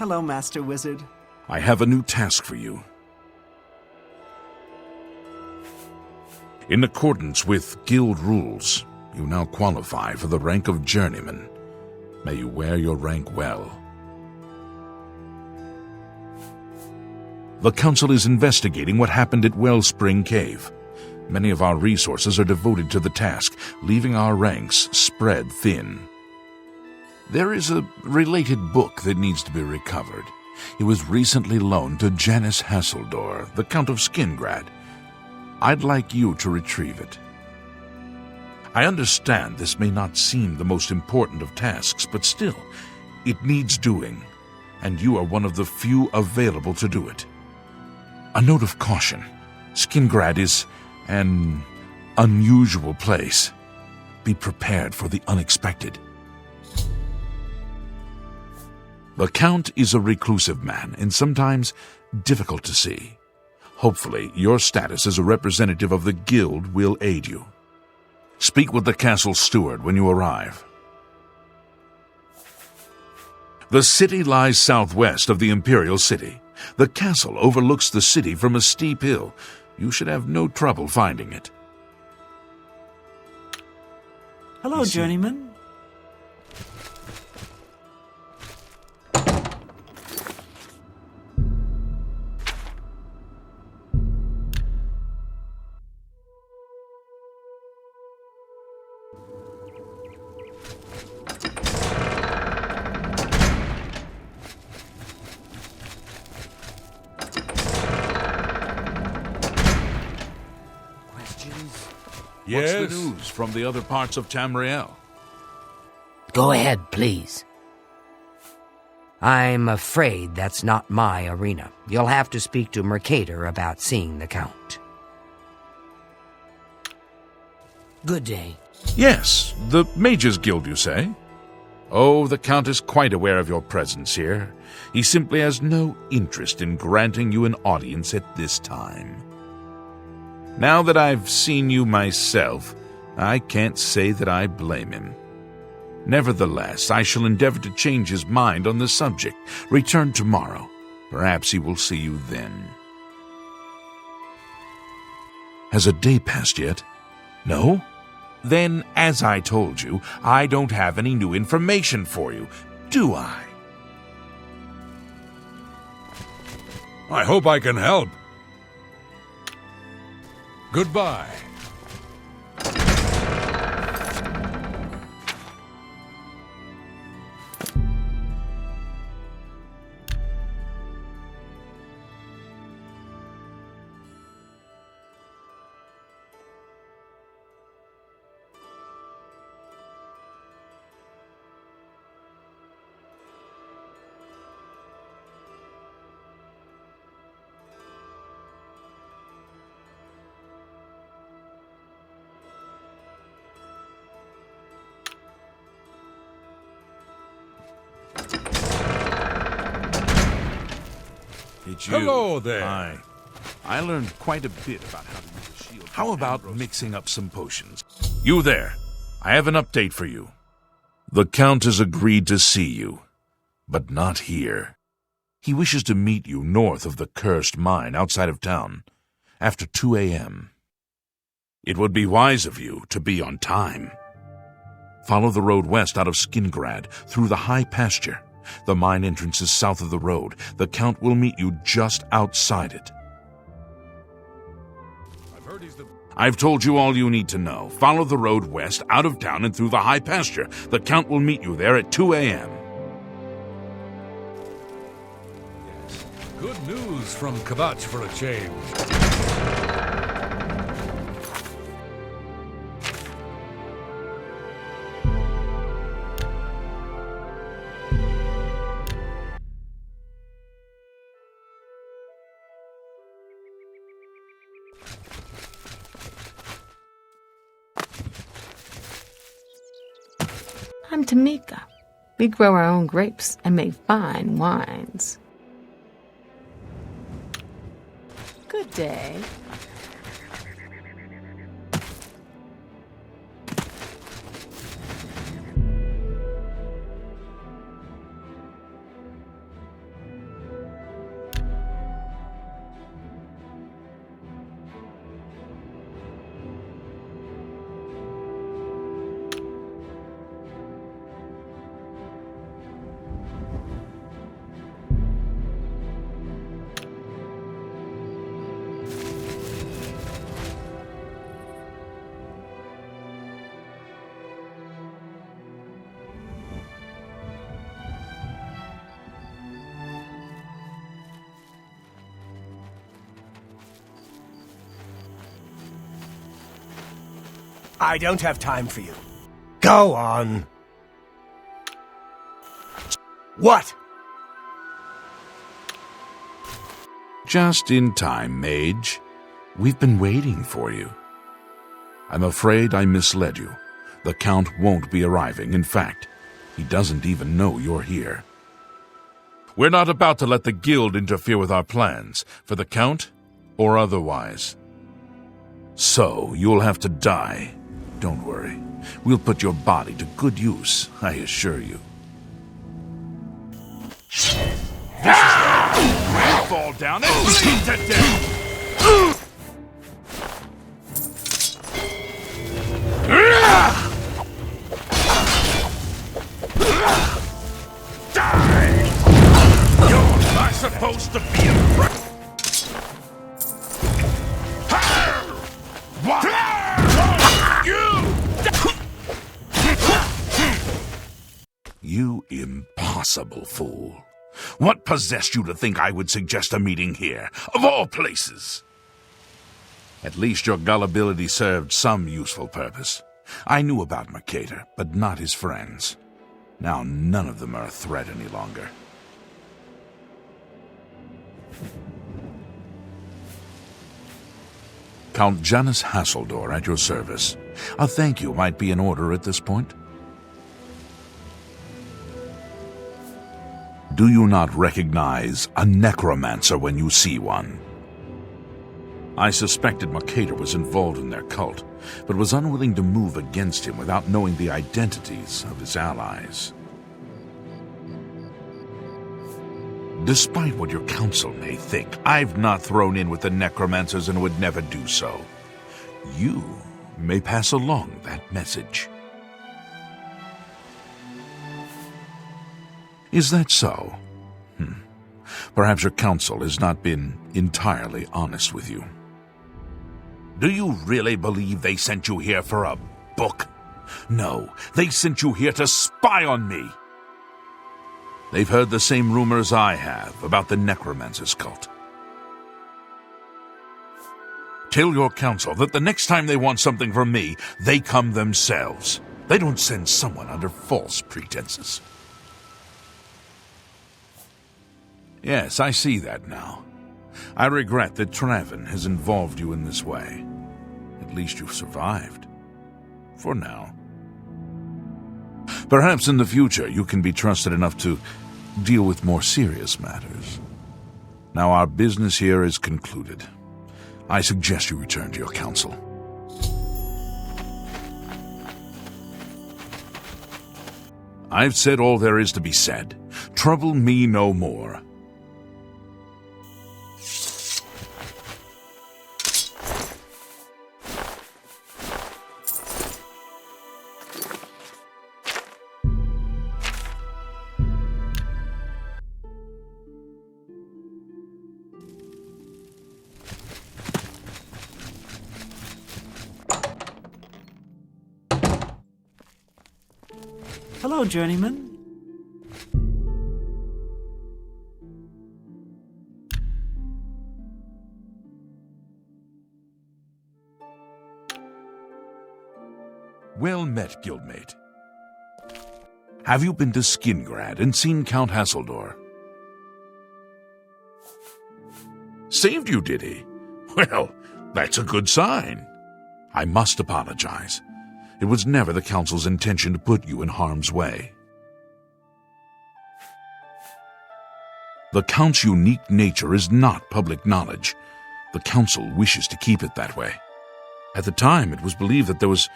Hello, Master Wizard. I have a new task for you. In accordance with guild rules, you now qualify for the rank of journeyman. May you wear your rank well. The Council is investigating what happened at Wellspring Cave. Many of our resources are devoted to the task, leaving our ranks spread thin. There is a related book that needs to be recovered. It was recently loaned to Janice Hasseldor, the Count of Skingrad. I'd like you to retrieve it. I understand this may not seem the most important of tasks, but still, it needs doing, and you are one of the few available to do it. A note of caution. Skingrad is an unusual place. Be prepared for the unexpected. The Count is a reclusive man and sometimes difficult to see. Hopefully, your status as a representative of the guild will aid you. Speak with the castle steward when you arrive. The city lies southwest of the Imperial City. The castle overlooks the city from a steep hill. You should have no trouble finding it. Hello, journeyman. Yes? What's the news from the other parts of Tamriel? Go ahead, please. I'm afraid that's not my arena. You'll have to speak to Mercator about seeing the Count. Good day. Yes, the Mages Guild, you say? Oh, the Count is quite aware of your presence here. He simply has no interest in granting you an audience at this time. Now that I've seen you myself, I can't say that I blame him. Nevertheless, I shall endeavor to change his mind on the subject. Return tomorrow. Perhaps he will see you then. Has a day passed yet? No? Then, as I told you, I don't have any new information for you, do I? I hope I can help. Goodbye. It's you. Hello there. Hi. I learned quite a bit about how to use a shield. How about mixing up some potions? You there. I have an update for you. The Count has agreed to see you, but not here. He wishes to meet you north of the cursed mine outside of town, after 2 a.m. It would be wise of you to be on time. Follow the road west out of Skingrad, through the high pasture. The mine entrance is south of the road. The Count will meet you just outside it. I've told you all you need to know. Follow the road west, out of town, and through the high pasture. The Count will meet you there at 2 a.m. Yes. Good news from Kvatch for a change. I'm Tamika. We grow our own grapes and make fine wines. Good day. I don't have time for you. Go on. What? Just in time, mage. We've been waiting for you. I'm afraid I misled you. The Count won't be arriving. In fact, he doesn't even know you're here. We're not about to let the Guild interfere with our plans, for the Count or otherwise. So, you'll have to die. Don't worry. We'll put your body to good use, I assure you. This is where you fall down and bleed to death! Die! You're not supposed to be afraid! You impossible fool. What possessed you to think I would suggest a meeting here, of all places? At least your gullibility served some useful purpose. I knew about Mercator, but not his friends. Now none of them are a threat any longer. Count Janus Hasseldor at your service. A thank you might be in order at this point. Do you not recognize a necromancer when you see one? I suspected Mercator was involved in their cult, but was unwilling to move against him without knowing the identities of his allies. Despite what your council may think, I've not thrown in with the necromancers and would never do so. You may pass along that message. Is that so? Perhaps your council has not been entirely honest with you. Do you really believe they sent you here for a book? No, they sent you here to spy on me. They've heard the same rumors I have about the Necromancer's cult. Tell your council that the next time they want something from me, they come themselves. They don't send someone under false pretenses. Yes, I see that now. I regret that Traven has involved you in this way. At least you've survived. For now. Perhaps in the future you can be trusted enough to deal with more serious matters. Now our business here is concluded. I suggest you return to your council. I've said all there is to be said. Trouble me no more. Hello, journeyman. Well met, guildmate. Have you been to Skingrad and seen Count Hasseldor? Saved you, did he? Well, that's a good sign. I must apologize. It was never the Council's intention to put you in harm's way. The Count's unique nature is not public knowledge. The Council wishes to keep it that way. At the time, it was believed that there was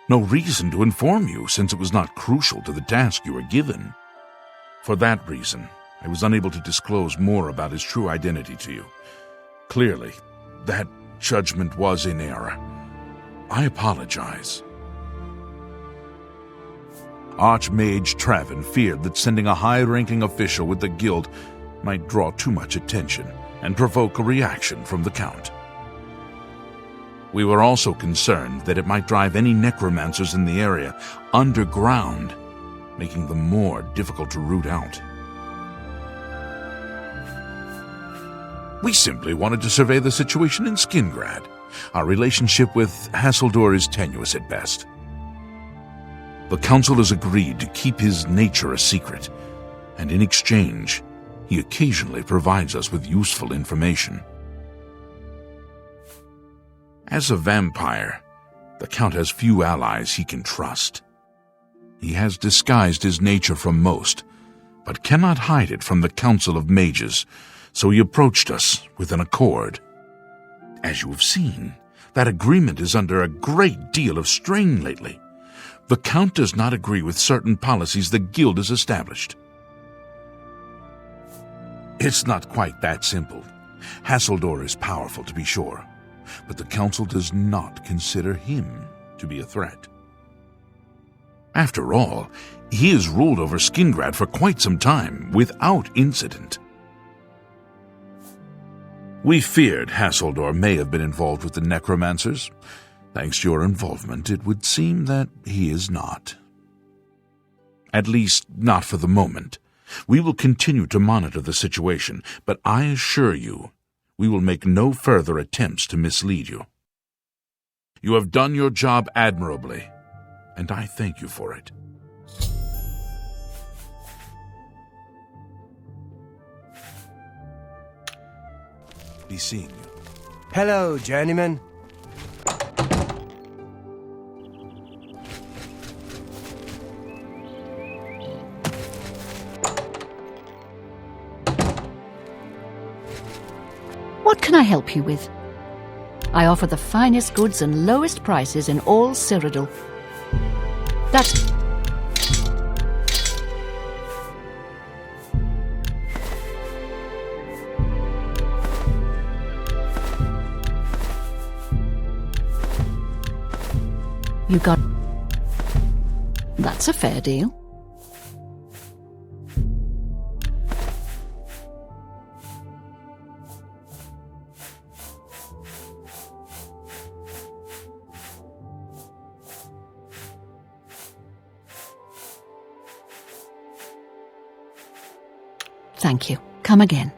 no reason to inform you, since it was not crucial to the task you were given. For that reason, I was unable to disclose more about his true identity to you. Clearly, that judgment was in error. I apologize. Archmage Traven feared that sending a high-ranking official with the guild might draw too much attention and provoke a reaction from the Count. We were also concerned that it might drive any necromancers in the area underground, making them more difficult to root out. We simply wanted to survey the situation in Skingrad. Our relationship with Hasseldor is tenuous at best. The Council has agreed to keep his nature a secret, and in exchange, he occasionally provides us with useful information. As a vampire, the Count has few allies he can trust. He has disguised his nature from most, but cannot hide it from the Council of Mages, so he approached us with an accord. As you have seen, that agreement is under a great deal of strain lately. The Count does not agree with certain policies the Guild has established. It's not quite that simple. Hasseldor is powerful, to be sure, but the Council does not consider him to be a threat. After all, he has ruled over Skingrad for quite some time, without incident. We feared Hasseldor may have been involved with the necromancers. Thanks to your involvement, it would seem that he is not. At least, not for the moment. We will continue to monitor the situation, but I assure you, we will make no further attempts to mislead you. You have done your job admirably, and I thank you for it. Be seeing you. Hello, journeyman. What can I help you with? I offer the finest goods and lowest prices in all Cyrodiil. That's... You got... That's a fair deal. Thank you. Come again.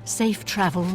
Safe travel.